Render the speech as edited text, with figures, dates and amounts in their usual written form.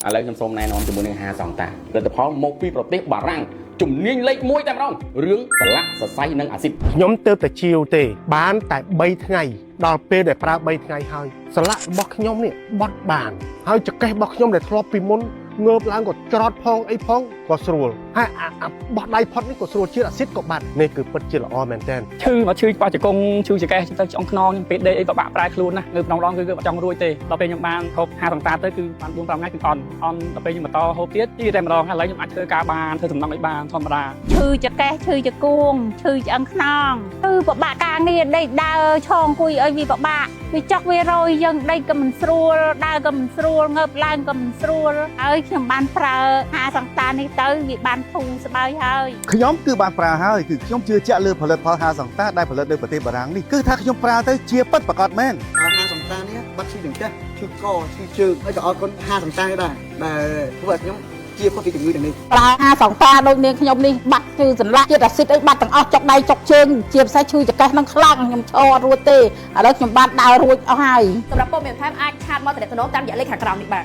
ឥឡូវខ្ញុំសូមណែនាំជាមួយនឹង52តាលទ្ធផលមកពីប្រទេសបារាំងជំនាញលេខ1តែម្ដងរឿងប្រឡាក់សរសៃនិងអាស៊ីតខ្ញុំទៅតែជាវទេបានតែ3ថ្ងៃដល់ពេលដែលប្រើ3ថ្ងៃហើយស្លាករបស់ខ្ញុំនេះបត់បានហើយចកេះរបស់ខ្ញុំដែលធ្លាប់ពីមុនងើបឡើងក៏ច្រត់ផងអីផងក៏ស្រួលហើយបោះដៃផុតនេះក៏ស្រួលជាតិអាស៊ីតក៏បាត់នេះគឺពិតជាល្អមែនតើឈឺមកឈឺបោះចង្គង់ឈឺចកេះទៅឆ្អងខ្នងខ្ញុំពេលដេកអីក៏បាក់ប្រែខ្លួនណាងើបម្ដងគឺអត់ចង់រួចទេដល់ពេលខ្ញុំបានហូប50សង្តាទៅគឺបាន4-5ថ្ងៃគឺអន់ដល់ពេលខ្ញុំបន្តហូបទៀតទីតែម្ដងហើយឥឡូវខ្ញុំអាចធ្វើការបានធ្វើសំណងអីបានធម្មតាឈឺចកេះឈឺចង្គង់ឈឺឆ្អឹងខ្នងគឺពិបាកការងារដេកដើរឈរអង្គុយឲ្យវាពិបាកវាចុកវារយយើងដេកក៏មិនស្រួលដើរក៏មិនស្រួលងើបឡើងក៏មិនស្រួលហើយខ្ញុំបានប្រើ50សង្តានេះទៅវាបានធូរស្បើយហើយខ្ញុំគឺបានប្រើហើយគឺខ្ញុំជឿជាក់លើផលិតផល50សង្តាដែលផលិតនៅប្រទេសបារាំងនេះគឺថាខ្ញុំប្រើទៅជាពិតប្រាកដមែន50សង្តានេះបាត់ឈឺចង្កេះឈឺកឈឺជើងហើយក៏អរគុណ50សង្តាដែរដែលធ្វើឲ្យខ្ញុំជាផុតពីជំងឺទាំងនេះប្រើ50សង្តាដូចនាងខ្ញុំនេះបាត់ឈឺសន្លាក់ជាតិអាស៊ីតអីបាត់ទាំងអស់ចុកដៃចុកជើងជាពិសេសឈឺចង្កេះនឹងខ្លាំងខ្ញុំឈរអត់រួចទេឥឡូវខ្ញុំបានដើររួចអស់ហើយសម្រាប់ព័ត៌មានបន្ថែមអាចឆាតមកទំនាក់ទំនងតាមរយៈលេខខាងក្រោមនេះបាទ